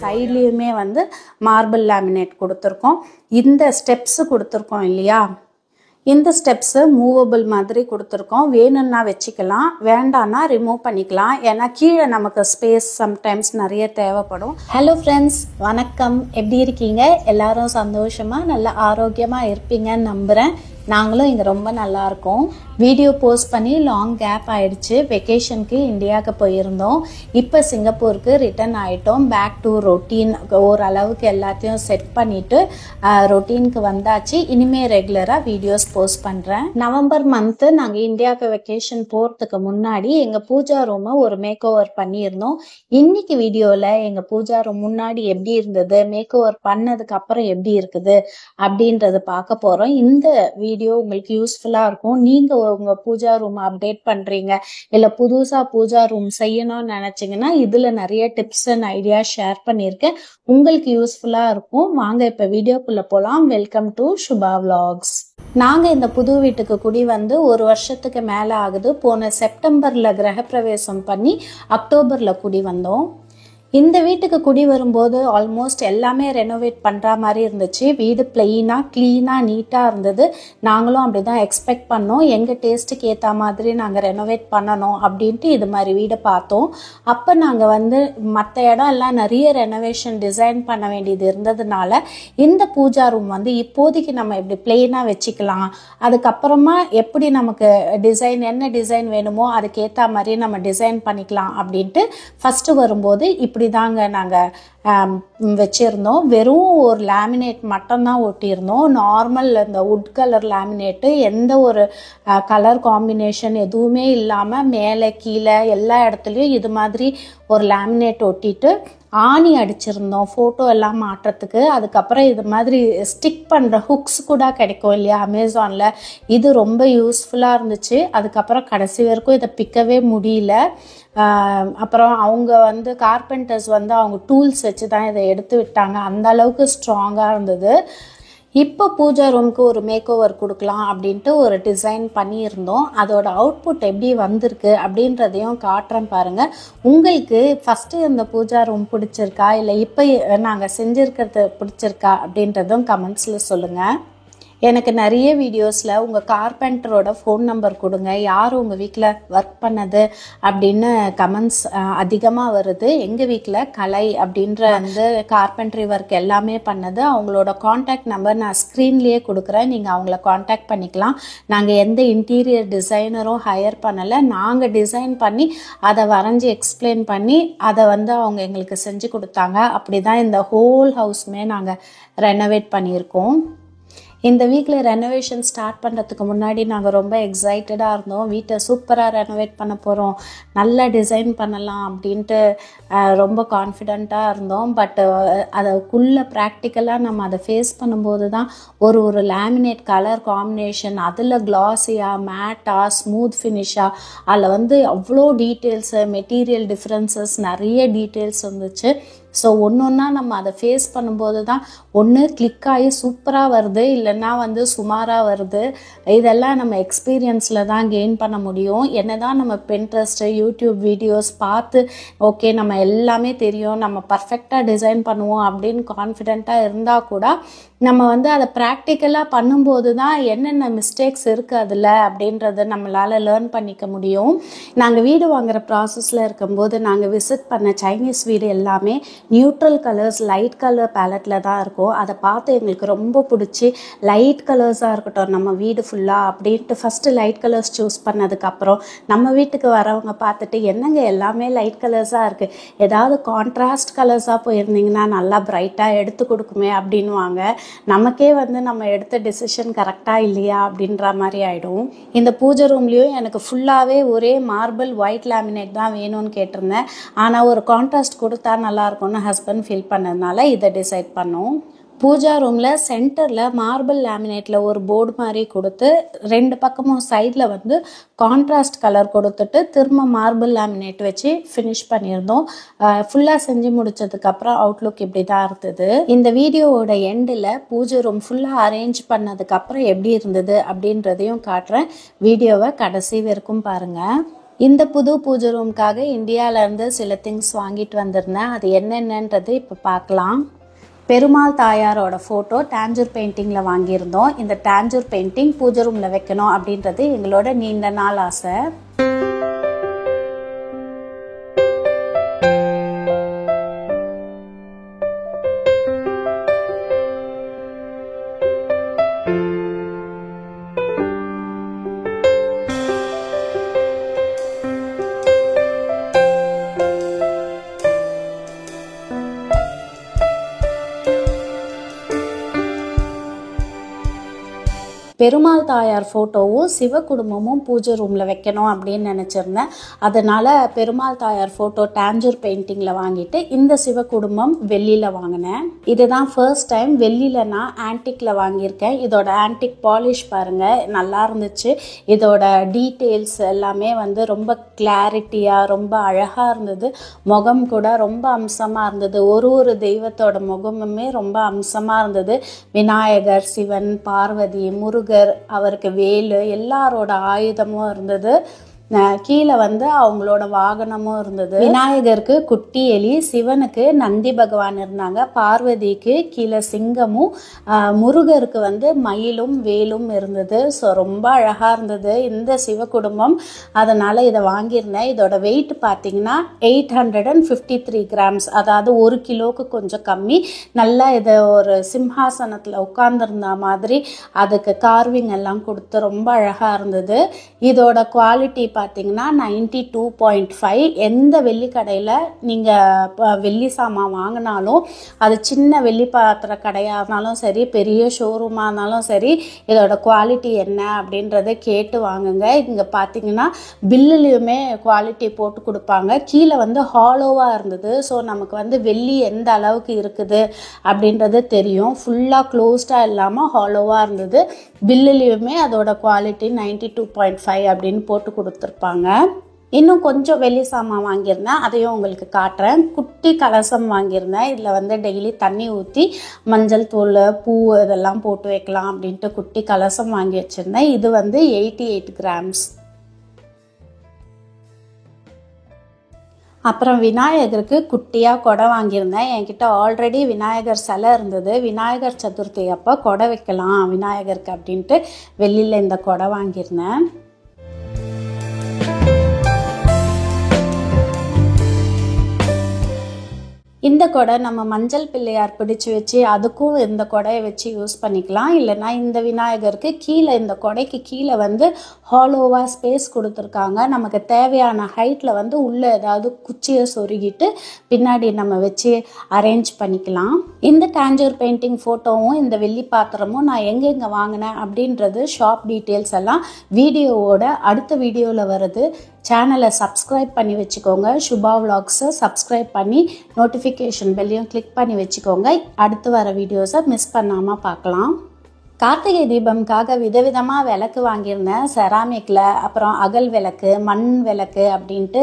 சைட்லேயுமே வந்து marble laminate கொடுத்துருக்கோம். இந்த ஸ்டெப்ஸு கொடுத்துருக்கோம் இல்லையா, இந்த ஸ்டெப்ஸு மூவபிள் மாதிரி கொடுத்துருக்கோம். வேணும்னா வச்சுக்கலாம், வேண்டான்னா ரிமூவ் பண்ணிக்கலாம். ஏன்னா கீழே நமக்கு ஸ்பேஸ் சம்டைம்ஸ் நிறைய தேவைப்படும். ஹலோ ஃப்ரெண்ட்ஸ், வணக்கம். எப்படி இருக்கீங்க? எல்லாரும் சந்தோஷமாக நல்லா ஆரோக்கியமாக இருப்பீங்கன்னு நம்புகிறேன். நாங்களும் இங்கே ரொம்ப நல்லா இருக்கோம். வீடியோ போஸ்ட் பண்ணி லாங் கேப் ஆயிடுச்சு. வெக்கேஷனுக்கு இந்தியாவுக்கு போயிருந்தோம். இப்போ சிங்கப்பூருக்கு ரிட்டர்ன் ஆகிட்டோம். Back to routine. ஓரளவுக்கு எல்லாத்தையும் செட் பண்ணிவிட்டு ரொட்டீனுக்கு வந்தாச்சு. இனிமேல் ரெகுலராக வீடியோஸ் போஸ்ட் பண்ணுறேன். நவம்பர் மந்த்து நாங்கள் இந்தியாவுக்கு வெக்கேஷன் போகிறதுக்கு முன்னாடி எங்கள் பூஜா ரூமை ஒரு மேக் ஓவர் பண்ணியிருந்தோம். இன்னைக்கு வீடியோவில் எங்கள் பூஜா ரூம் முன்னாடி எப்படி இருந்தது, மேக் ஓவர் பண்ணதுக்கு அப்புறம் எப்படி இருக்குது அப்படின்றத பார்க்க போகிறோம். இந்த வீடியோ உங்களுக்கு யூஸ்ஃபுல்லாக இருக்கும். நீங்கள் உங்கள் பூஜா ரூம் அப்டேட் பண்ணுறீங்க, இல்லை புதுசாக பூஜா ரூம் செய்யணும்னு நினச்சிங்கன்னா இதில் நிறைய டிப்ஸ் அண்ட் ஐடியா ஷேர் பண்ணியிருக்கேன். உங்களுக்கு யூஸ்ஃபுல்லாக இருக்கும். வாங்க இப்போ வீடியோக்குள்ளே போகலாம். Welcome to Subha vlogs. நாங்கள் இந்த புது வீட்டுக்கு குடி வந்து 1 வருஷத்துக்கு மேலே ஆகுது. போன செப்டம்பரில் கிரகப்பிரவேசம் பண்ணி அக்டோபரில் குடி வந்தோம். இந்த வீட்டுக்கு குடி வரும்போது ஆல்மோஸ்ட் எல்லாமே ரெனோவேட் பண்ணுற மாதிரி இருந்துச்சு. வீடு பிளெயினாக க்ளீனாக நீட்டாக இருந்தது. நாங்களும் அப்படி தான் எக்ஸ்பெக்ட் பண்ணோம். எங்கள் டேஸ்ட்டுக்கு ஏற்ற மாதிரி நாங்கள் ரெனோவேட் பண்ணணும் அப்படின்ட்டு இது மாதிரி வீடை பார்த்தோம். அப்போ நாங்கள் வந்து மற்ற இடம் எல்லாம் நிறைய ரெனோவேஷன் டிசைன் பண்ண வேண்டியது இருந்ததுனால இந்த பூஜா ரூம் வந்து இப்போதைக்கு நம்ம இப்படி பிளெயினாக வச்சுக்கலாம், அதுக்கப்புறமா எப்படி நமக்கு டிசைன் என்ன டிசைன் வேணுமோ அதுக்கேற்ற மாதிரி நம்ம டிசைன் பண்ணிக்கலாம் அப்படின்ட்டு ஃபஸ்ட்டு வரும்போது இப்படி தாங்க நாங்கள் வச்சுருந்தோம். வெறும் ஒரு லேமினேட் மட்டும்தான் ஒட்டியிருந்தோம். நார்மல் இந்த வுட் கலர் லேமினேட்டு, எந்த ஒரு கலர் காம்பினேஷன் எதுவுமே இல்லாமல் மேலே கீழே எல்லா இடத்துலையும் இது மாதிரி ஒரு லேமினேட் ஒட்டிட்டு ஆணி அடிச்சிருந்தோம் ஃபோட்டோ எல்லாம் மாட்டுறதுக்கு. அதுக்கப்புறம் இது மாதிரி ஸ்டிக் பண்ணுற ஹுக்ஸ் கூட கிடைக்கும் இல்லையா அமேசானில், இது ரொம்ப யூஸ்ஃபுல்லாக இருந்துச்சு. அதுக்கப்புறம் கடைசி வரைக்கும் இதை பிக்கவே முடியல. அப்புறம் அவங்க வந்து கார்பெண்டர்ஸ் வந்து அவங்க டூல்ஸ் வச்சு தான் இதை எடுத்து விட்டாங்க. அந்த அளவுக்கு ஸ்ட்ராங்காக இருந்தது. இப்போ பூஜா ரூமுக்கு ஒரு மேக் ஓவர் கொடுக்கலாம் அப்படின்ட்டு ஒரு டிசைன் பண்ணியிருந்தோம். அதோட அவுட்புட் எப்படி வந்திருக்கு அப்படின்றதையும் காட்டுறேன் பாருங்கள். உங்களுக்கு ஃபஸ்ட்டு இந்த பூஜா ரூம் பிடிச்சிருக்கா, இல்லை இப்போ நாங்கள் செஞ்சுருக்கிறது பிடிச்சிருக்கா அப்படின்றதும் கமெண்ட்ஸில் சொல்லுங்கள். எனக்கு நிறைய வீடியோஸில் உங்கள் கார்பெண்டரோட ஃபோன் நம்பர் கொடுங்க, யார் உங்கள் வீட்டில் ஒர்க் பண்ணது அப்படின்னு கமெண்ட்ஸ் அதிகமாக வருது. எங்கள் வீட்டில் கலை அப்படின்ற வந்து கார்பெண்ட்ரி ஒர்க் எல்லாமே பண்ணது. அவங்களோட காண்டாக்ட் நம்பர் நான் ஸ்க்ரீன்லேயே கொடுக்குறேன், நீங்கள் அவங்கள காண்டாக்ட் பண்ணிக்கலாம். நாங்கள் எந்த இன்டீரியர் டிசைனரும் ஹையர் பண்ணலை. நாங்கள் டிசைன் பண்ணி அதை வரைஞ்சி எக்ஸ்பிளைன் பண்ணி அதை வந்து அவங்க எங்களுக்கு செஞ்சு கொடுத்தாங்க. அப்படி தான் இந்த ஹோல் ஹவுஸ்மே நாங்கள் ரெனோவேட் பண்ணியிருக்கோம். இந்த வீக்கில் ரெனோவேஷன் ஸ்டார்ட் பண்ணுறதுக்கு முன்னாடி நாங்கள் ரொம்ப எக்ஸைட்டடாக இருந்தோம். வீட்டை சூப்பராக ரெனோவேட் பண்ண போகிறோம், நல்லா டிசைன் பண்ணலாம் அப்படின்ட்டு ரொம்ப கான்ஃபிடெண்ட்டாக இருந்தோம். பட் அதுக்குள்ளே ப்ராக்டிக்கலாக நம்ம அதை ஃபேஸ் பண்ணும்போது தான் ஒரு லேமினேட் கலர் காம்பினேஷன், அதில் கிளாஸியாக மேட்டாக ஸ்மூத் ஃபினிஷாக, அதில் வந்து அவ்வளோ டீட்டெயில்ஸு மெட்டீரியல் டிஃப்ரென்சஸ் நிறைய டீட்டெயில்ஸ் இருந்துச்சு. ஸோ ஒன்றா நம்ம அதை ஃபேஸ் பண்ணும்போது தான் ஒன்று கிளிக் ஆகி சூப்பராக வருது, இல்லைன்னா வந்து சுமாராக வருது. இதெல்லாம் நம்ம எக்ஸ்பீரியன்ஸில் தான் கெயின் பண்ண முடியும். என்ன தான் நம்ம பின்ட்ரெஸ்ட்டு யூடியூப் வீடியோஸ் பார்த்து ஓகே நம்ம எல்லாமே தெரியும், நம்ம பர்ஃபெக்டாக டிசைன் பண்ணுவோம் அப்படின்னு கான்ஃபிடெண்ட்டாக இருந்தால் கூட நம்ம வந்து அதை ப்ராக்டிக்கலாக பண்ணும்போது தான் என்னென்ன மிஸ்டேக்ஸ் இருக்குது அதில் அப்படின்றத நம்மளால் லேர்ன் பண்ணிக்க முடியும். நாங்கள் வீடு வாங்குகிற ப்ராசஸில் இருக்கும்போது நாங்கள் விசிட் பண்ண சைனீஸ் வீடு எல்லாமே நியூட்ரல் கலர்ஸ் லைட் கலர் பேலட்டில் தான் இருக்கும். அதை பார்த்து எங்களுக்கு ரொம்ப பிடிச்சி லைட் கலர்ஸாக இருக்கட்டும் நம்ம வீடு ஃபுல்லாக அப்படின்ட்டு ஃபஸ்ட்டு லைட் கலர்ஸ் சூஸ் பண்ணதுக்கப்புறம் நம்ம வீட்டுக்கு வரவங்க பார்த்துட்டு என்னங்க எல்லாமே லைட் கலர்ஸாக இருக்குது, ஏதாவது கான்ட்ராஸ்ட் கலர்ஸாக போயிருந்தீங்கன்னா நல்லா பிரைட்டாக எடுத்து கொடுக்குமே அப்படின்வாங்க. நமக்கே வந்து நம்ம எடுத்த டிசிஷன் கரெக்டாக இல்லையா அப்படின்ற மாதிரி ஆகிடும். இந்த பூஜை ரூம்லேயும் எனக்கு ஃபுல்லாகவே ஒரே மார்பிள் ஒயிட் லேமினேட் தான் வேணும்னு கேட்டிருந்தேன். ஆனால் ஒரு கான்ட்ராஸ்ட் கொடுத்தா நல்லாயிருக்கும்னு ஹஸ்பண்ட் ஃபீல் பண்ணதுனால இதை டிசைட் பண்ணோம். பூஜா ரூமில் சென்டரில் மார்பிள் லேமினேட்டில் ஒரு போர்டு மாதிரி கொடுத்து 2 பக்கமும் சைடில் வந்து கான்ட்ராஸ்ட் கலர் கொடுத்துட்டு திரும்ப மார்பிள் லேமினேட் வச்சு ஃபினிஷ் பண்ணியிருந்தோம். ஃபுல்லாக செஞ்சு முடிச்சதுக்கப்புறம் அவுட்லுக் இப்படி தான் இருந்தது. இந்த வீடியோவோட எண்டில் பூஜை ரூம் ஃபுல்லாக அரேஞ்ச் பண்ணதுக்கப்புறம் எப்படி இருந்தது அப்படின்றதையும் காட்டுறேன். வீடியோவை கடைசி வரைக்கும் பாருங்கள். இந்த புது பூஜை ரூமுக்காக இந்தியாவிலேருந்து சில திங்ஸ் வாங்கிட்டு வந்திருந்தேன். அது என்னென்னன்றது இப்போ பார்க்கலாம். பெருமாள் தாயாரோட ஃபோட்டோ டேஞ்சூர் பெயிண்டிங்கில் வாங்கியிருந்தோம். இந்த டேஞ்சூர் பெயிண்டிங் பூஜை ரூமில் வைக்கணும் அப்படின்றது எங்களோட நீண்ட நாள் ஆசை. பெருமாள் தாயார் ஃபோட்டோவும் சிவ குடும்பமும் பூஜை ரூமில் வைக்கணும் அப்படின்னு நினச்சிருந்தேன். அதனால் பெருமாள் தாயார் ஃபோட்டோ டேஞ்சூர் பெயிண்டிங்கில் வாங்கிட்டு இந்த சிவ குடும்பம் வெள்ளியில் வாங்கினேன். இதுதான் ஃபர்ஸ்ட் டைம் வெள்ளியில் நான் ஆன்டிக்கில் வாங்கியிருக்கேன். இதோட ஆன்டிக் பாலிஷ் பாருங்கள், நல்லா இருந்துச்சு. இதோட டீட்டெயில்ஸ் எல்லாமே வந்து ரொம்ப கிளாரிட்டியாக ரொம்ப அழகாக இருந்தது. முகம் கூட ரொம்ப அம்சமாக இருந்தது. ஒரு தெய்வத்தோட முகமுமே ரொம்ப அம்சமாக இருந்தது. விநாயகர், சிவன், பார்வதி, முருகர், அவருக்கு வேலு, எல்லாரோட ஆயுதமும் இருந்தது. கீழே வந்து அவங்களோட வாகனமும் இருந்தது. விநாயகருக்கு குட்டி எலி, சிவனுக்கு நந்தி பகவான் இருந்தாங்க, பார்வதிக்கு கீழே சிங்கமும், முருகருக்கு வந்து மயிலும் வேலும் இருந்தது. ஸோ ரொம்ப அழகாக இருந்தது இந்த சிவ குடும்பம். அதனால் இதை வாங்கியிருந்தேன். இதோட வெயிட் பார்த்தீங்கன்னா 853 கிராம்ஸ், அதாவது 1 கிலோவுக்கு கொஞ்சம் கம்மி. நல்லா இதை ஒரு சிம்ஹாசனத்தில் உட்கார்ந்துருந்த மாதிரி அதுக்கு கார்விங் எல்லாம் கொடுத்து ரொம்ப அழகாக இருந்தது. இதோட குவாலிட்டி பார்த்தீங்கன்னா 92.5. எந்த வெள்ளி கடையில் நீங்கள் வெள்ளி சாமான் வாங்கினாலும், அது சின்ன வெள்ளி பாத்திர கடையாக இருந்தாலும் சரி, பெரிய ஷோரூமாக இருந்தாலும் சரி, இதோட குவாலிட்டி என்ன அப்படின்றத கேட்டு வாங்குங்க. இங்கே பார்த்தீங்கன்னா பில்லுலேயுமே குவாலிட்டி போட்டு கொடுப்பாங்க. கீழே வந்து ஹாலோவாக இருந்தது. ஸோ நமக்கு வந்து வெள்ளி எந்த அளவுக்கு இருக்குது அப்படின்றது தெரியும். ஃபுல்லாக க்ளோஸ்டாக இல்லாமல் ஹாலோவாக இருந்தது. பில்லுலேயுமே அதோட குவாலிட்டி 92.5 அப்படின்னு போட்டு கொடுத்துருப்பாங்க. இன்னும் கொஞ்சம் வெள்ளி சாமான் வாங்கியிருந்தேன், அதையும் உங்களுக்கு காட்டுறேன். குட்டி கலசம் வாங்கியிருந்தேன். இதில் வந்து டெய்லி தண்ணி ஊற்றி மஞ்சள் தூள், பூ இதெல்லாம் போட்டு வைக்கலாம் அப்படின்ட்டு குட்டி கலசம் வாங்கி வச்சுருந்தேன். இது வந்து 88 கிராம்ஸ். அப்புறம் விநாயகருக்கு குட்டியாக கொடை வாங்கியிருந்தேன். என்கிட்ட ஆல்ரெடி விநாயகர் சிலை இருந்தது. விநாயகர் சதுர்த்தி அப்போ கொடை வைக்கலாம் விநாயகருக்கு அப்படின்ட்டு வெள்ளியில் இந்த கொடை வாங்கியிருந்தேன். இந்த கொடை நம்ம மஞ்சள் பிள்ளையார் பிடிச்சி வச்சு அதுக்கும் இந்த கொடையை வச்சு யூஸ் பண்ணிக்கலாம். இல்லைனா இந்த விநாயகருக்கு கீழே, இந்த கொடைக்கு கீழே வந்து ஹாலோவாக ஸ்பேஸ் கொடுத்துருக்காங்க. நமக்கு தேவையான ஹைட்டில் வந்து உள்ளே ஏதாவது குச்சியை சொருகிட்டு பின்னாடி நம்ம வச்சு அரேஞ்ச் பண்ணிக்கலாம். இந்த டேஞ்சூர் பெயிண்டிங் ஃபோட்டோவும் இந்த வெள்ளி பாத்திரமும் நான் எங்கெங்கே வாங்கினேன் அப்படின்றது ஷாப் டீட்டெயில்ஸ் எல்லாம் வீடியோவோட அடுத்த வீடியோவில் வருது. சேனலை சப்ஸ்கிரைப் பண்ணி வச்சுக்கோங்க. சுபா விலாக்ஸை சப்ஸ்கிரைப் பண்ணி நோட்டிஃபிகேஷன் பெல்லையும் கிளிக் பண்ணி வச்சுக்கோங்க. அடுத்து வர வீடியோஸை மிஸ் பண்ணாமல் பார்க்கலாம். கார்த்திகை தீபம்காக விதவிதமாக விளக்கு வாங்கியிருந்தேன் செராமிக்கில். அப்புறம் அகல் விளக்கு, மண் விளக்கு அப்படின்ட்டு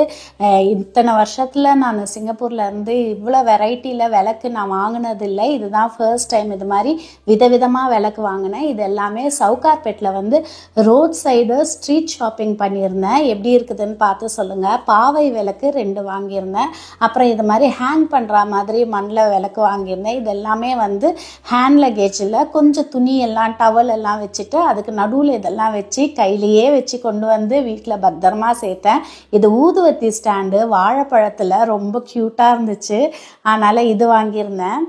இத்தனை வருஷத்தில் நான் சிங்கப்பூரில் இருந்து இவ்வளோ வெரைட்டியில் விளக்கு நான் வாங்கினதில்லை. இதுதான் ஃபர்ஸ்ட் டைம் இது மாதிரி விதவிதமாக விளக்கு வாங்கினேன். இது எல்லாமே சவுகார்பேட்டில் வந்து ரோட் சைடு ஸ்ட்ரீட் ஷாப்பிங் பண்ணியிருந்தேன். எப்படி இருக்குதுன்னு பார்த்து சொல்லுங்கள். பாவை விளக்கு 2 வாங்கியிருந்தேன். அப்புறம் இது மாதிரி ஹேங் பண்ணுற மாதிரி மண்ணில் விளக்கு வாங்கியிருந்தேன். இது எல்லாமே வந்து ஹேண்ட் லக்கேஜில் கொஞ்சம் துணி எல்லாம் டவல் எல்லாம் வச்சுட்டு அதுக்கு நடுவில் இதெல்லாம் வச்சு கையிலேயே வச்சு கொண்டு வந்து வீட்டில் பத்திரமா சேர்த்தேன். இது ஊதுவத்தி ஸ்டாண்டு வாழைப்பழத்தில் ரொம்ப க்யூட்டாக இருந்துச்சு. அதனால் இது வாங்கியிருந்தேன்.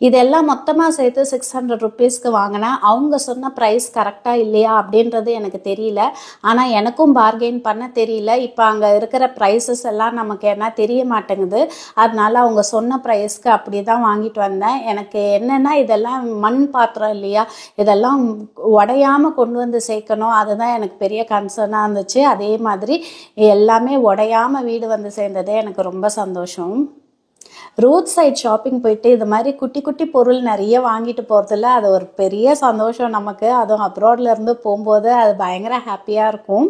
இதெல்லாம் மொத்தமாக சேர்த்து 600 ருபீஸ்க்கு வாங்கினேன். அவங்க சொன்ன ப்ரைஸ் கரெக்டாக இல்லையா அப்படின்றது எனக்கு தெரியல. ஆனால் எனக்கும் பார்கெயின் பண்ண தெரியல. இப்போ அங்கே இருக்கிற ப்ரைஸஸ் எல்லாம் நமக்கு என்ன தெரிய மாட்டேங்குது. அதனால அவங்க சொன்ன ப்ரைஸ்க்கு அப்படி தான் வாங்கிட்டு வந்தேன். எனக்கு என்னென்னா இதெல்லாம் மண் பாத்திரம் இல்லையா, இதெல்லாம் உடையாமல் கொண்டு வந்து சேர்க்கணும். அதுதான் எனக்கு பெரிய கன்சர்னாக இருந்துச்சு. அதே மாதிரி எல்லாமே உடையாமல் வீடு வந்து சேர்ந்ததே எனக்கு ரொம்ப சந்தோஷம். ரோட் சைட் ஷாப்பிங் போயிட்டு இது மாதிரி குட்டி குட்டி பொருள் நிறைய வாங்கிட்டு போகிறதில்ல, அது ஒரு பெரிய சந்தோஷம் நமக்கு. அதுவும் அப்ராட்லேருந்து போகும்போது அது பயங்கர ஹாப்பியாக இருக்கும்.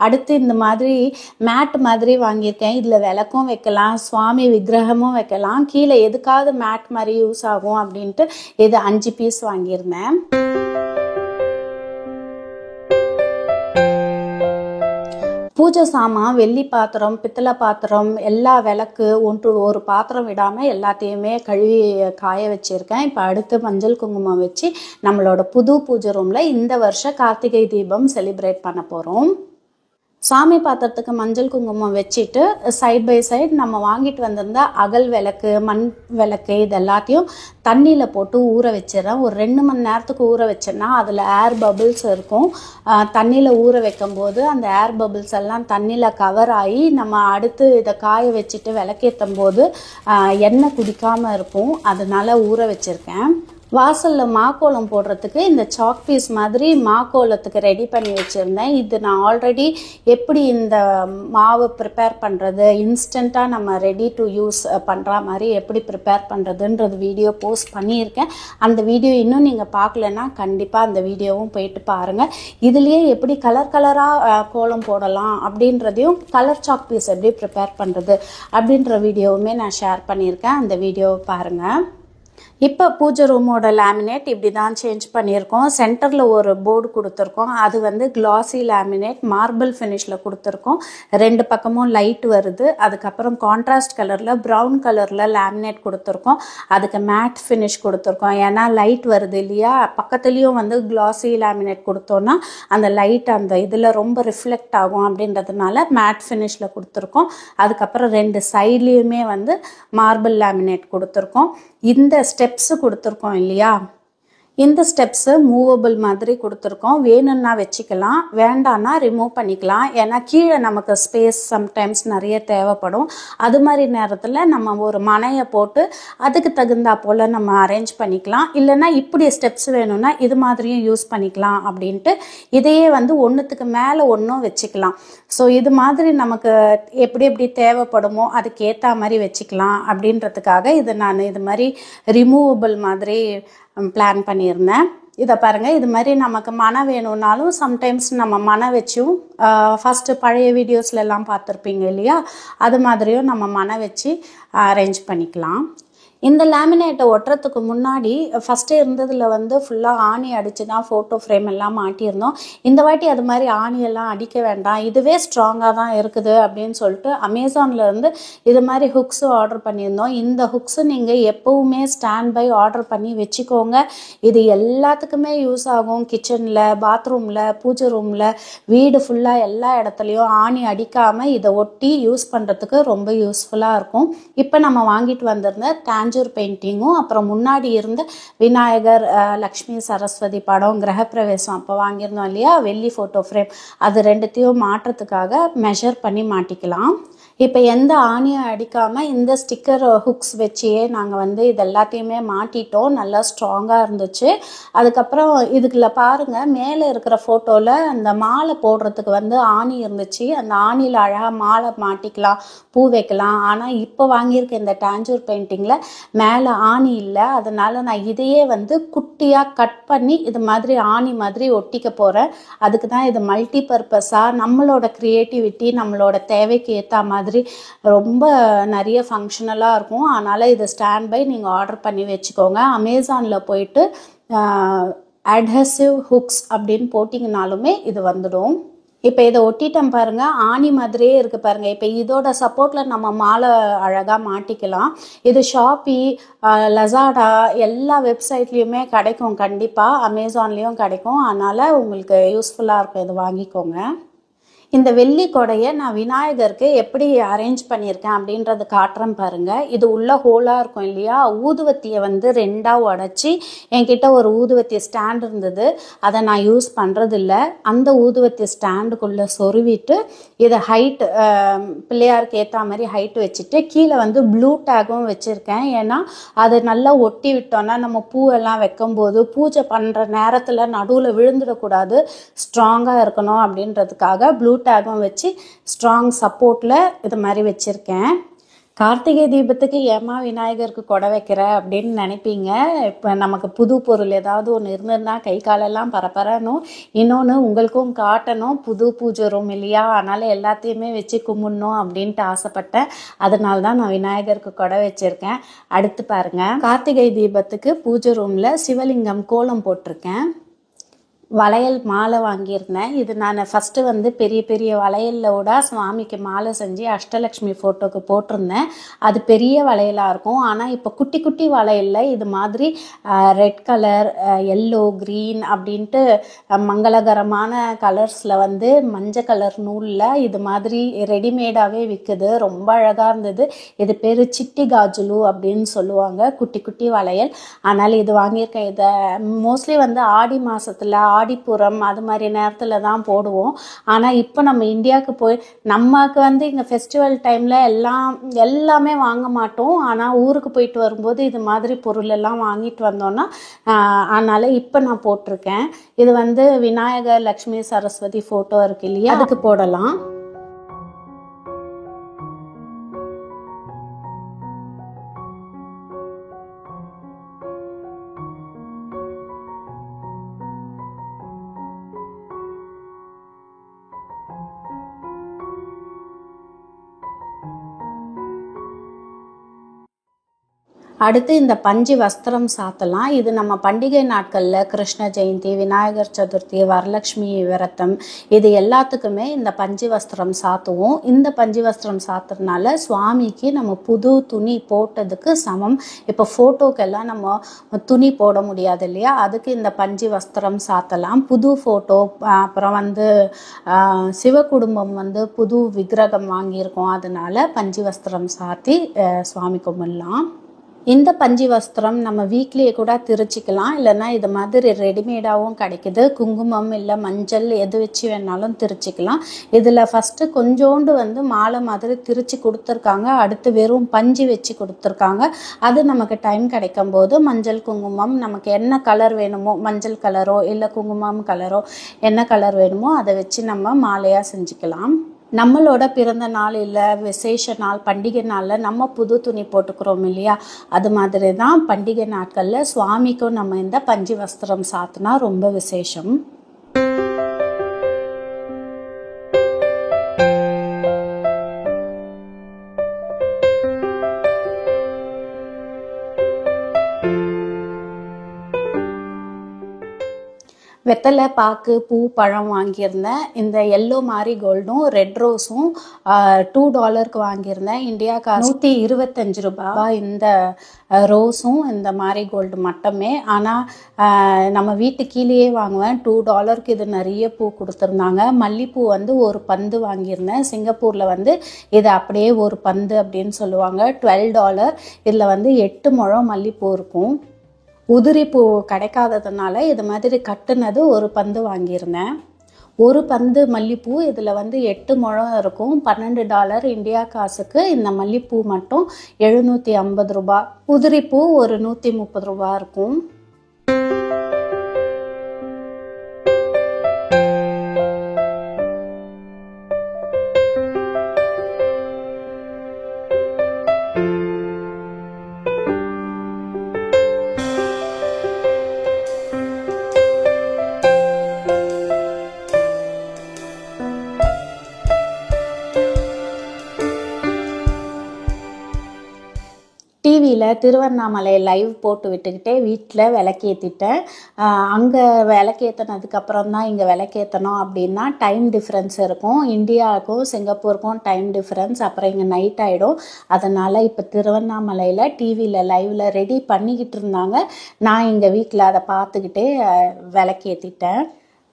அடுத்து இந்த மாதிரி மேட் மாதிரி வாங்கியிருக்கேன். இதில் விளக்கும் வைக்கலாம், சுவாமி விக்கிரகமும் வைக்கலாம். கீழே எதுக்காவது மேட் மாதிரி யூஸ் ஆகும் அப்படின்ட்டு இது 5 பீஸ் வாங்கியிருந்தேன். பூஜை சாமான், வெள்ளி பாத்திரம், பித்தளை பாத்திரம், எல்லா விளக்கு ஒரு பாத்திரம் விடாமல் எல்லாத்தையுமே கழுவி காய வச்சுருக்கேன். இப்போ அடுத்து மஞ்சள் குங்குமம் வச்சு நம்மளோட புது பூஜை ரூமில் இந்த வருஷம் கார்த்திகை தீபம் செலிப்ரேட் பண்ண போகிறோம். சாமி பாத்திரத்துக்கு மஞ்சள் குங்குமம் வச்சுட்டு சைட் பை சைடு நம்ம வாங்கிட்டு வந்திருந்த அகல் விளக்கு, மண் விளக்கு இது எல்லாத்தையும் தண்ணியில் போட்டு ஊற வச்சிடறேன். ஒரு 2 மணி நேரத்துக்கு ஊற வச்சேன்னா அதில் ஏர் பபிள்ஸ் இருக்கும். தண்ணியில் ஊற வைக்கும்போது அந்த ஏர் பபிள்ஸ் எல்லாம் தண்ணியில் கவர் ஆகி நம்ம அடுத்து இதை காய வச்சுட்டு விளக்கேற்றும் போது எண்ணெய் குடிக்காமல் இருக்கும். அதனால ஊற வச்சுருக்கேன். வாசலில் மாக்கோலம் போடுறதுக்கு இந்த சாக் பீஸ் மாதிரி மாக்கோலத்துக்கு ரெடி பண்ணி வச்சுருந்தேன். இது நான் ஆல்ரெடி எப்படி இந்த மாவு ப்ரிப்பேர் பண்ணுறது, இன்ஸ்டண்ட்டாக நம்ம ரெடி டு யூஸ் பண்ணுற மாதிரி எப்படி ப்ரிப்பேர் பண்ணுறதுன்றது வீடியோ போஸ்ட் பண்ணியிருக்கேன். அந்த வீடியோ இன்னும் நீங்கள் பார்க்கலன்னா கண்டிப்பாக அந்த வீடியோவும் போயிட்டு பாருங்கள். இதுலேயே எப்படி கலர் கலராக கோலம் போடலாம் அப்படின்றதையும், கலர் சாக் பீஸ் எப்படி ப்ரிப்பேர் பண்ணுறது அப்படின்ற வீடியோவுமே நான் ஷேர் பண்ணியிருக்கேன். அந்த வீடியோவை பாருங்கள். இப்போ பூஜை ரூமோட லேமினேட் இப்படி தான் சேஞ்ச் பண்ணியிருக்கோம். சென்டரில் ஒரு போர்டு கொடுத்துருக்கோம். அது வந்து கிளாசி லேமினேட் மார்பிள் ஃபினிஷில் கொடுத்துருக்கோம். 2 பக்கமும் லைட் வருது. அதுக்கப்புறம் கான்ட்ராஸ்ட் கலரில் ப்ரௌன் கலரில் லேமினேட் கொடுத்துருக்கோம். அதுக்கு மேட் ஃபினிஷ் கொடுத்துருக்கோம். ஏன்னா லைட் வருது இல்லையா, பக்கத்துலேயும் வந்து கிளாசி லேமினேட் கொடுத்தோன்னா அந்த லைட் அந்த இதில் ரொம்ப ரிஃப்ளெக்ட் ஆகும் அப்படின்றதுனால மேட் ஃபினிஷில் கொடுத்துருக்கோம். அதுக்கப்புறம் 2 சைட்லேயுமே வந்து மார்பிள் லேமினேட் கொடுத்துருக்கோம். இந்த ஸ்டெப்ஸு கொடுத்துருக்கோம் இல்லையா, இந்த ஸ்டெப்ஸு மூவபிள் மாதிரி கொடுத்துருக்கோம். வேணும்னா வச்சுக்கலாம், வேண்டான்னா ரிமூவ் பண்ணிக்கலாம். ஏன்னா கீழே நமக்கு ஸ்பேஸ் சம்டைம்ஸ் நிறைய தேவைப்படும். அது மாதிரி நேரத்தில் நம்ம ஒரு மனையை போட்டு அதுக்கு தகுந்தா போல் நம்ம அரேஞ்ச் பண்ணிக்கலாம். இல்லைன்னா இப்படி ஸ்டெப்ஸ் வேணும்னா இது மாதிரியும் யூஸ் பண்ணிக்கலாம். அப்படின்ட்டு இதையே வந்து ஒன்றுத்துக்கு மேலே ஒன்றும் வச்சுக்கலாம். ஸோ இது மாதிரி நமக்கு எப்படி எப்படி தேவைப்படுமோ அதுக்கேற்ற மாதிரி வச்சுக்கலாம் அப்படின்றதுக்காக நான் இது மாதிரி ரிமூவபிள் மாதிரி பிளான் பண்ணியிருந்தேன். இதை பாருங்கள், இது மாதிரி நமக்கு மனை வேணும்னாலும் சம்டைம்ஸ் நம்ம மனை வச்சும் ஃபஸ்ட்டு பழைய வீடியோஸ்லாம் பார்த்துருப்பீங்க இல்லையா, அது மாதிரியும் நம்ம மனை வச்சு அரேஞ்ச் பண்ணிக்கலாம். இந்த லேமினேட்டை ஒட்டுறதுக்கு முன்னாடி ஃபஸ்ட்டு இருந்ததில் வந்து ஃபுல்லாக ஆணி அடித்து தான் ஃபோட்டோ ஃப்ரேம் எல்லாம் மாட்டியிருந்தோம். இந்த வாட்டி அது மாதிரி ஆணியெல்லாம் அடிக்க வேண்டாம், இதுவே ஸ்ட்ராங்காக தான் இருக்குது அப்படின்னு சொல்லிட்டு அமேசான்லேருந்து இது மாதிரி ஹுக்ஸு ஆர்டர் பண்ணியிருந்தோம். இந்த ஹுக்ஸு நீங்கள் எப்போவுமே ஸ்டாண்ட் பை ஆர்டர் பண்ணி வச்சுக்கோங்க. இது எல்லாத்துக்குமே யூஸ் ஆகும். கிச்சனில், பாத்ரூமில், பூஜை ரூமில், வீடு ஃபுல்லாக எல்லா இடத்துலையும் ஆணி அடிக்காமல் இதை ஒட்டி யூஸ் பண்ணுறதுக்கு ரொம்ப யூஸ்ஃபுல்லாக இருக்கும். இப்போ நம்ம வாங்கிட்டு வந்திருந்த தாஞ்சூர் பெயிண்டிங்கும் அப்புறம் முன்னாடி இருந்த விநாயகர், லக்ஷ்மி, சரஸ்வதி படம் கிரகப்பிரவேசம் அப்போ வாங்கியிருந்தோம் இல்லையா, வெள்ளி ஃபோட்டோ ஃப்ரேம், அது 2த்தையும் மாற்றத்துக்காக மெஷர் பண்ணி மாட்டிக்கலாம். இப்போ எந்த ஆணியும் அடிக்காமல் இந்த ஸ்டிக்கர் ஹுக்ஸ் வச்சே நாங்கள் வந்து இது எல்லாத்தையுமே மாட்டிட்டோம். நல்லா ஸ்ட்ராங்காக இருந்துச்சு. அதுக்கப்புறம் இதுக்குள்ள பாருங்கள், மேலே இருக்கிற ஃபோட்டோவில் அந்த மாலை போடுறதுக்கு வந்து ஆணி இருந்துச்சு. அந்த ஆணியில் அழகாக மாலை மாட்டிக்கலாம், பூ வைக்கலாம். ஆனால் இப்போ வாங்கியிருக்க இந்த தாஞ்சூர் பெயிண்டிங்கில் மேலே ஆணி இல்லை. அதனால் நான் இதையே வந்து குட்டியாக கட் பண்ணி இது மாதிரி ஆணி மாதிரி ஒட்டிக்க போகிறேன். அதுக்கு தான் இது மல்டி பர்பஸாக நம்மளோட க்ரியேட்டிவிட்டி, நம்மளோட தேவைக்கு ஏற்ற மாதிரி ரொம்ப நிறைய ஃபங்க்ஷனலாக இருக்கும். அதனால் இது ஸ்டாண்ட் பை நீங்கள் ஆர்டர் பண்ணி வச்சுக்கோங்க. அமேசானில் போயிட்டு அட்ஹெசிவ் ஹுக்ஸ் அப்படின்னு போட்டிங்கனாலுமே இது வந்துடும். இப்போ இதை ஒட்டிட்டோம் பாருங்கள், ஆணி மாதிரியே இருக்குது பாருங்கள். இப்போ இதோட சப்போர்ட்டில் நம்ம மாலை அழகாக மாட்டிக்கலாம். இது ஷாப்பி, லசாடா எல்லா வெப்சைட்லேயுமே கிடைக்கும். கண்டிப்பாக அமேசான்லேயும் கிடைக்கும். அதனால் உங்களுக்கு யூஸ்ஃபுல்லாக இருக்கும், இது வாங்கிக்கோங்க. இந்த வெள்ளி கொடையை நான் விநாயகருக்கு எப்படி அரேஞ்ச் பண்ணியிருக்கேன் அப்படின்றது காட்டுறேன் பாருங்கள். இது உள்ள ஹோலாக இருக்கும் இல்லையா, ஊதுவத்தியை வந்து 2ஆக உடச்சி என்கிட்ட ஒரு ஊதுவத்தி ஸ்டாண்ட் இருந்தது, அதை நான் யூஸ் பண்ணுறதில்ல. அந்த ஊதுவத்தி ஸ்டாண்டுக்குள்ளே சொருவிட்டு இதை ஹைட் பிள்ளையாருக்கு ஏற்ற மாதிரி ஹைட் வச்சுட்டு கீழே வந்து ப்ளூ டேக்கும் வச்சுருக்கேன். ஏன்னா அதை நல்லா ஒட்டி விட்டோன்னா நம்ம பூவெல்லாம் வைக்கும்போது பூஜை பண்ணுற நேரத்தில் நடுவில் விழுந்துடக்கூடாது, ஸ்ட்ராங்காக இருக்கணும் அப்படின்றதுக்காக ப்ளூ டேகும் வச்சு ஸ்ட்ராங் சப்போர்ட்டில் இது மாதிரி வச்சுருக்கேன். கார்த்திகை தீபத்துக்கு ஏமா விநாயகருக்கு கொடை வைக்கிற அப்படின்னு நினைப்பீங்க. இப்போ நமக்கு புது பொருள் ஏதாவது ஒன்று இருந்ததுன்னா கை காலெல்லாம் பரப்பரணும். இன்னொன்று உங்களுக்கும் காட்டணும், புது பூஜை ரூம் இல்லையா, அதனால் எல்லாத்தையுமே வச்சு கும்பிடணும் அப்படின்ட்டு ஆசைப்பட்டேன். அதனால தான் நான் விநாயகருக்கு கொடை வச்சுருக்கேன். அடுத்து பாருங்கள், கார்த்திகை தீபத்துக்கு பூஜை ரூமில் சிவலிங்கம் கோலம் போட்டிருக்கேன். வளையல் மாலை வாங்கியிருந்தேன். இது நான் ஃபஸ்ட்டு வந்து பெரிய பெரிய வளையலோட சுவாமிக்கு மாலை செஞ்சு அஷ்டலக்ஷ்மி ஃபோட்டோக்கு போட்டிருந்தேன். அது பெரிய வளையலாக இருக்கும். ஆனால் இப்போ குட்டி குட்டி வளையலில் இது மாதிரி ரெட் கலர், எல்லோ, க்ரீன் அப்படின்ட்டு மங்களகரமான கலர்ஸில் வந்து மஞ்சள் கலர் நூலில் இது மாதிரி ரெடிமேடாகவே விற்குது. ரொம்ப அழகாக இருந்தது. இது பேர் சிட்டி காஜுலு அப்படின்னு சொல்லுவாங்க, குட்டி குட்டி வளையல். அதனால் இது வாங்கியிருக்கேன். இதை மோஸ்ட்லி வந்து ஆடி மாதத்தில், ஆடிப்புறம் அது மாதிரி நேரத்தில் தான் போடுவோம். ஆனால் இப்போ நம்ம இந்தியாவுக்கு போய் நமக்கு வந்து இங்கே ஃபெஸ்டிவல் டைமில் எல்லாமே வாங்க மாட்டோம். ஆனால் ஊருக்கு போயிட்டு வரும்போது இது மாதிரி பொருள் எல்லாம் வாங்கிட்டு வந்தோன்னா அதனால் இப்போ நான் போட்டிருக்கேன். இது வந்து விநாயகர், லக்ஷ்மி, சரஸ்வதி ஃபோட்டோ இருக்கு இல்லையா, அதுக்கு போடலாம். அடுத்து இந்த பஞ்சு வஸ்திரம் சாத்தலாம். இது நம்ம பண்டிகை நாட்களில் கிருஷ்ண ஜெயந்தி, விநாயகர் சதுர்த்தி, வரலட்சுமி விரதம் இது எல்லாத்துக்குமே இந்த பஞ்சு வஸ்திரம் சாத்துவோம். இந்த பஞ்சு வஸ்திரம் சாத்துறதுனால சுவாமிக்கு நம்ம புது துணி போட்டதுக்கு சமம். இப்போ ஃபோட்டோக்கெல்லாம் நம்ம துணி போட முடியாது இல்லையா, அதுக்கு இந்த பஞ்சு வஸ்திரம் சாத்தலாம். புது ஃபோட்டோ, அப்புறம் வந்து சிவகுடும்பம் வந்து புது விக்கிரகம் வாங்கியிருக்கோம், அதனால பஞ்சு வஸ்திரம் சாத்தி சுவாமி கும்பிடலாம். இந்த பஞ்சு வஸ்திரம் நம்ம வீட்லேயே கூட திரிச்சிக்கலாம், இல்லைன்னா இது மாதிரி ரெடிமேடாகவும் கிடைக்குது. குங்குமம் இல்லை மஞ்சள் எது வச்சு வேணாலும் திரிச்சிக்கலாம். இதில் ஃபஸ்ட்டு கொஞ்சோண்டு வந்து மாலை மாதிரி திரிச்சு கொடுத்துருக்காங்க, அடுத்து வெறும் பஞ்சு வச்சு கொடுத்துருக்காங்க. அது நமக்கு டைம் கிடைக்கும் போது மஞ்சள் குங்குமம் நமக்கு என்ன கலர் வேணுமோ, மஞ்சள் கலரோ இல்லை குங்குமம் கலரோ என்ன கலர் வேணுமோ அதை வச்சு நம்ம மாலையாக செஞ்சுக்கலாம். நம்மளோட பிறந்த நாள் இல்லை விசேஷ நாள், பண்டிகை நாளில் நம்ம புது துணி போட்டுக்கிறோம் இல்லையா, அது மாதிரி தான் பண்டிகை நாட்களில் சுவாமிக்கும் நம்ம இந்த பஞ்சு வஸ்திரம் சாத்தினா ரொம்ப விசேஷம். வெத்தலை, பாக்கு, பூ, பழம் வாங்கியிருந்தேன். இந்த எல்லோ மாரி கோல்டும் ரெட் ரோஸும் $2 வாங்கியிருந்தேன். இந்தியா காசு 125 ரூபாய் இந்த ரோஸும் இந்த மாரி கோல்டு மட்டுமே. ஆனால் நம்ம வீட்டு கீழேயே வாங்குவேன். $2 இது நிறைய பூ கொடுத்துருந்தாங்க. மல்லிப்பூ வந்து ஒரு பந்து வாங்கியிருந்தேன். சிங்கப்பூரில் வந்து இது அப்படியே ஒரு பந்து அப்படின்னு சொல்லுவாங்க. $12. இதில் வந்து 8 முழம் மல்லிப்பூ இருக்கும். உதிரி பூ கிடைக்காததுனால இது மாதிரி கட்டுனது ஒரு பந்து வாங்கியிருந்தேன். ஒரு பந்து மல்லிப்பூ இதில் வந்து 8 முழம் இருக்கும். $12 இந்தியா காசுக்கு இந்த மல்லிப்பூ மட்டும் 750 ரூபாய். உதிரிப்பூ ஒரு 130 ரூபாய் இருக்கும். டிவியில் திருவண்ணாமலை லைவ் போட்டு விட்டுக்கிட்டே வீட்டில் விளக்கேற்றிட்டேன். அங்கே விளக்கேற்றினதுக்கப்புறம் தான் இங்கே விளக்கேற்றணும் அப்படின்னா டைம் டிஃப்ரென்ஸ் இருக்கும். இந்தியாவுக்கும் சிங்கப்பூருக்கும் டைம் டிஃப்ரென்ஸ். அப்புறம் இங்கே நைட் ஆகிடும். அதனால் இப்போ திருவண்ணாமலையில் டிவியில் லைவில் ரெடி பண்ணிக்கிட்டு இருந்தாங்க. நான் எங்கள் வீட்டில் அதை பார்த்துக்கிட்டே விளக்கேற்றிட்டேன்.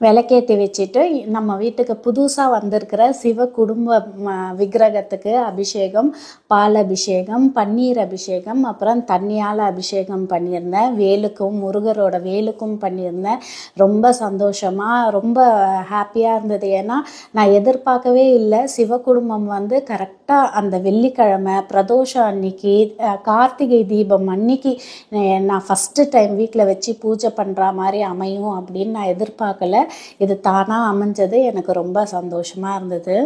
விளக்கேற்றி வச்சுட்டு நம்ம வீட்டுக்கு புதுசாக வந்திருக்கிற சிவ குடும்ப விக்கிரகத்துக்கு அபிஷேகம், பால் அபிஷேகம், பன்னீர் அபிஷேகம், அப்புறம் தண்ணியால் அபிஷேகம் பண்ணியிருந்தேன். வேலுக்கும் முருகரோட வேலுக்கும் பண்ணியிருந்தேன். ரொம்ப சந்தோஷமாக ரொம்ப ஹாப்பியாக இருந்தது. ஏன்னா நான் எதிர்பார்க்கவே இல்லை. சிவ குடும்பம் வந்து கரெக்டாக அந்த வெள்ளிக்கிழமை பிரதோஷம் அன்னைக்கு, கார்த்திகை தீபம் அன்னைக்கு நான் ஃபஸ்ட்டு டைம் வீட்டில் வச்சு பூஜை பண்ணுற மாதிரி அமையும் அப்படின்னு நான் எதிர்பார்க்கல. இது தானாக அமைஞ்சது. எனக்கு ரொம்ப சந்தோஷமாக இருந்தது.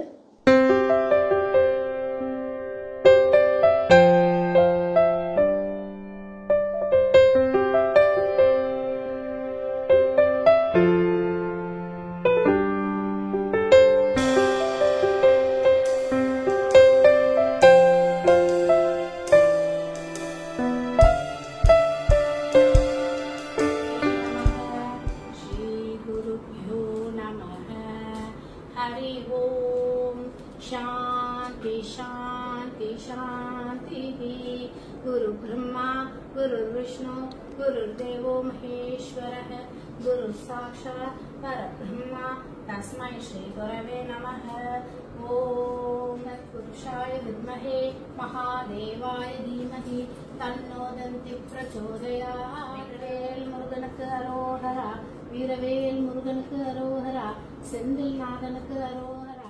ब्रह्मा गुरुर्विष्णु गुरुर्देवो महेश्वरः गुरुः साक्षात् परब्रह्म तस्मै श्री गुरवे नमः। ओम तत्पुरुषाय विद्महे महादेवाय धीमहि तन्नो दन्ति प्रचोदयात्। वेल मुरुगनुक्कु अरोहरा வீரவேல் முருகனுக்கு அரோகரா செந்தில் நாதனுக்கு அரோகரா।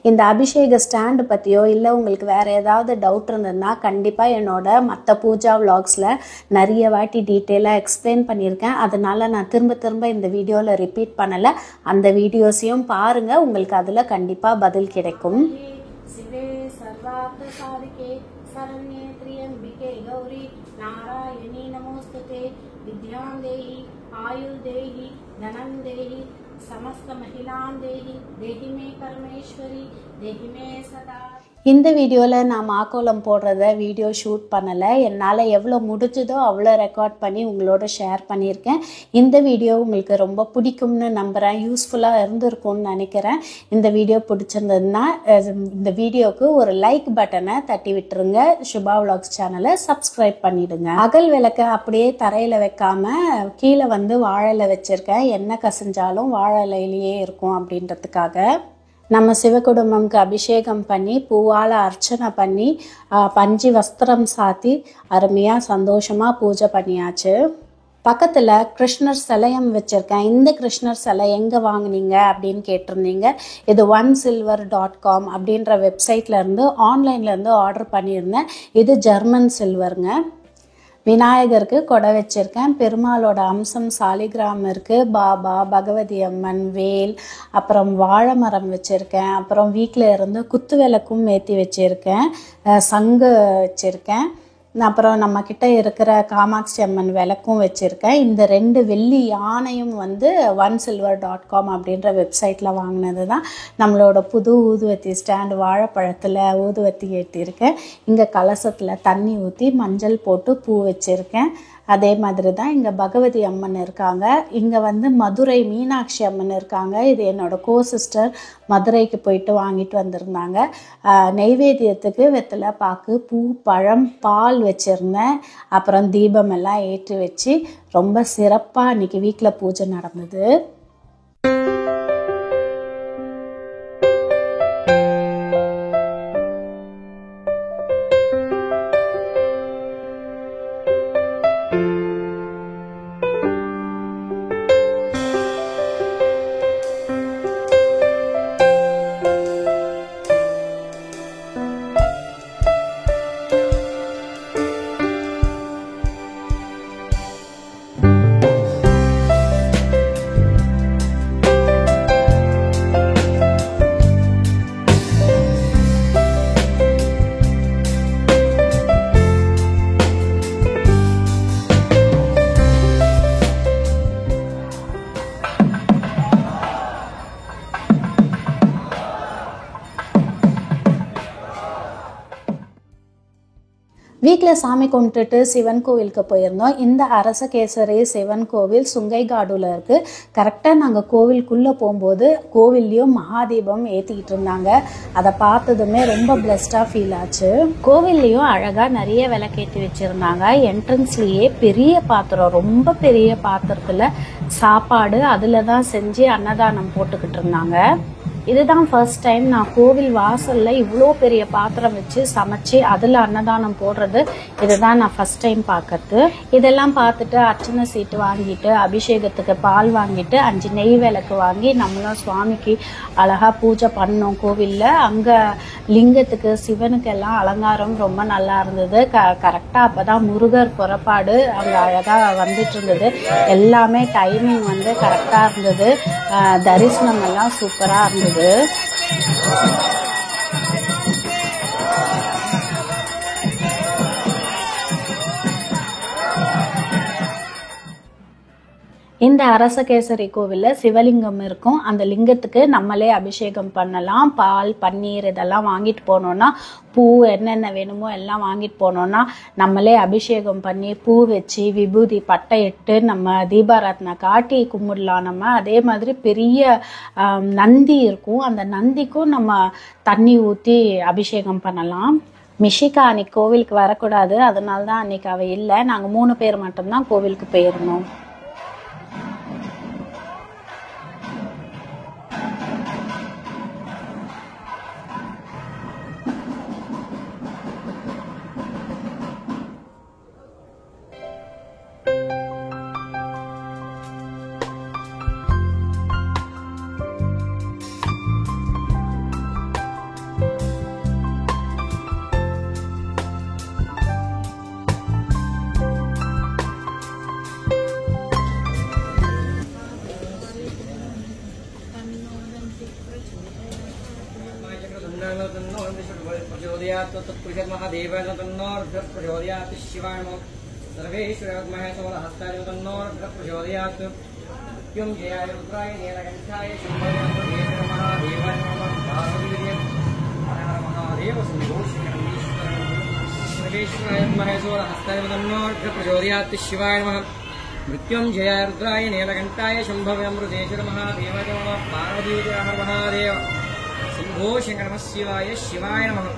இந்த அபிஷேக ஸ்டாண்டு பற்றியோ இல்லை உங்களுக்கு வேறு ஏதாவது டவுட் இருந்ததுன்னா கண்டிப்பாக என்னோட மற்ற பூஜா விலாக்ஸில் நிறைய வாட்டி டீட்டெயிலாக எக்ஸ்பிளைன் பண்ணியிருக்கேன். அதனால் நான் திரும்ப இந்த வீடியோவில் ரிப்பீட் பண்ணலை. அந்த வீடியோஸையும் பாருங்கள், உங்களுக்கு அதில் கண்டிப்பாக பதில் கிடைக்கும். சிவே சர்வார்த்த சாதிகே சரண்யே த்ரியம்பிகே கௌரி நாராயணி நமோஸ்துதே வித்யாம் தேஹி ஆயுள் தேஹி தனம் தேஹி समस्त महिलां देहि देहि में परमेश्वरी देहि में सदा। இந்த வீடியோவில் நான் மாக்கோலம் போடுறத வீடியோ ஷூட் பண்ணலை. என்னால் எவ்வளோ முடிஞ்சதோ அவ்வளோ ரெக்கார்ட் பண்ணி உங்களோட ஷேர் பண்ணியிருக்கேன். இந்த வீடியோ உங்களுக்கு ரொம்ப பிடிக்கும்னு நம்புகிறேன், யூஸ்ஃபுல்லாக இருந்திருக்கும்னு நினைக்கிறேன். இந்த வீடியோ பிடிச்சிருந்ததுன்னா இந்த வீடியோவுக்கு ஒரு லைக் பட்டனை தட்டி விட்டுருங்க. சுபா விலாக்ஸ் சேனலை சப்ஸ்கிரைப் பண்ணிவிடுங்க. அகல் விளக்கை அப்படியே தரையில் வைக்காமல் கீழே வாழை வச்சுருக்கேன். எண்ணெய் கசிஞ்சாலும் வாழை இலையிலேயே இருக்கும் அப்படின்றதுக்காக. நம்ம சிவகுடும்பம்க்கு அபிஷேகம் பண்ணி பூவால் அர்ச்சனை பண்ணி பஞ்சு வஸ்திரம் சாத்தி அருமையாக சந்தோஷமாக பூஜை பண்ணியாச்சு. பக்கத்தில் கிருஷ்ணர் சிலையம் வச்சுருக்கேன். இந்த கிருஷ்ணர் சிலை எங்கே வாங்கினீங்க அப்படின்னு கேட்டிருந்தீங்க. இது onesilver.com அப்படின்ற வெப்சைட்லேருந்து ஆன்லைன்லேருந்து ஆர்டர் பண்ணியிருந்தேன். இது ஜெர்மன் சில்வருங்க. விநாயகருக்கு கொடை வச்சுருக்கேன். பெருமாளோட அம்சம் சாலிகிராம் இருக்குது. பாபா, பகவதி அம்மன், வேல், அப்புறம் வாழை மரம் வச்சுருக்கேன். அப்புறம் வீட்டில் இருந்து குத்து விளக்கும் ஏற்றி வச்சுருக்கேன். சங்கு வச்சுருக்கேன். அப்புறம் நம்மக்கிட்ட இருக்கிற காமாட்சி அம்மன் விளக்கும் வச்சுருக்கேன். இந்த 2 வெள்ளி யானையும் onesilver.com அப்படின்ற வெப்சைட்டில் வாங்கினது தான். நம்மளோட புது ஊதுவத்தி ஸ்டாண்டு வாழைப்பழத்தில் ஊதுவத்தி ஏற்றிருக்கேன். இங்கே கலசத்தில் தண்ணி ஊற்றி மஞ்சள் போட்டு பூ வச்சுருக்கேன். அதே மாதிரி தான் இங்கே பகவதி அம்மன் இருக்காங்க. இங்கே மதுரை மீனாட்சி அம்மன் இருக்காங்க. இது என்னோடய சிஸ்டர் மதுரைக்கு போயிட்டு வாங்கிட்டு வந்திருந்தாங்க. நெய்வேத்தியத்துக்கு வெத்தலை பாக்கு, பூ, பழம், பால் வச்சுருந்தேன். அப்புறம் தீபம் எல்லாம் ஏற்றி வச்சு ரொம்ப சிறப்பாக அன்றைக்கி வீட்டில் பூஜை நடந்தது. வீட்டில் சாமி கும்பிட்டுட்டு சிவன் கோவிலுக்கு போயிருந்தோம். இந்த அரசகேசரி சிவன் கோவில் சுங்கைகாடுல இருக்குது. கரெக்டாக நாங்கள் கோவிலுக்குள்ளே போகும்போது கோவில்லையும் மகாதீபம் ஏற்றிக்கிட்டு இருந்தாங்க. அதை பார்த்ததுமே ரொம்ப பிளஸ்டாக ஃபீல் ஆச்சு. கோவில்லையும் அழகாக நிறைய விளக்கேற்றி வச்சுருந்தாங்க. என்ட்ரன்ஸ்லேயே பெரிய பாத்திரம், ரொம்ப பெரிய பாத்திரத்தில் சாப்பாடு அதில் தான் செஞ்சு அன்னதானம் போட்டுக்கிட்டு இருந்தாங்க. இதுதான் ஃபர்ஸ்ட் டைம் நான் கோவில் வாசலில் இவ்வளோ பெரிய பாத்திரம் வச்சு சமைச்சு அதில் அன்னதானம் போடுறது. இதுதான் நான் ஃபர்ஸ்ட் டைம் பார்க்கறது. இதெல்லாம் பார்த்துட்டு அர்ச்சனை சீட்டு வாங்கிட்டு அபிஷேகத்துக்கு பால் வாங்கிட்டு 5 நெய் விளக்கு வாங்கி நம்மளும் சுவாமிக்கு அழகாக பூஜை பண்ணோம் கோவிலில். அங்கே லிங்கத்துக்கு சிவனுக்கு எல்லாம் அலங்காரம் ரொம்ப நல்லா இருந்தது. கரெக்டாக அப்போ தான் முருகர் புறப்பாடு அங்கே அழகாக வந்துட்டு இருந்தது. எல்லாமே டைமிங் கரெக்டாக இருந்தது. தரிசனம் எல்லாம் சூப்பராக இருந்தது. இந்த அரசகேசரி கோவிலில் சிவலிங்கம் இருக்கும். அந்த லிங்கத்துக்கு நம்மளே அபிஷேகம் பண்ணலாம். பால், பன்னீர் இதெல்லாம் வாங்கிட்டு போனோன்னா, பூ என்னென்ன வேணுமோ எல்லாம் வாங்கிட்டு போனோன்னா நம்மளே அபிஷேகம் பண்ணி பூ வச்சு விபூதி பட்டை இட்டு நம்ம தீபாராதனை காட்டி கும்பிடலாம். நம்ம அதே மாதிரி பெரிய நந்தி இருக்கும். அந்த நந்திக்கும் நம்ம தண்ணி ஊற்றி அபிஷேகம் பண்ணலாம். மிஷிகா அன்னைக்கு கோவிலுக்கு வரக்கூடாது, அதனால தான் அன்னைக்கு அவள் இல்லை. நாங்கள் 3 பேர் மட்டும்தான் கோவிலுக்கு போயிருந்தோம். प्रचोदयात् शिवाय नमः सर्वेश्वरमहेश्वरहस्ताय प्रचोदयात् मृत्युं जयाय रुद्राय नीलकण्ठाय शम्भवे महादेवाय नमः पार्वतीदेव हर हर महादेव शम्भो सर्वेश्वराय महेश्वरहस्ताय प्रचोदयात् शिवाय नमः मृत्युं जयाय रुद्राय नीलकण्ठाय शम्भवे अमृतेश्वर महादेवाय नमः पार्वतीदेव हर महादेव शम्भो शङ्कर नमः शिवाय नमः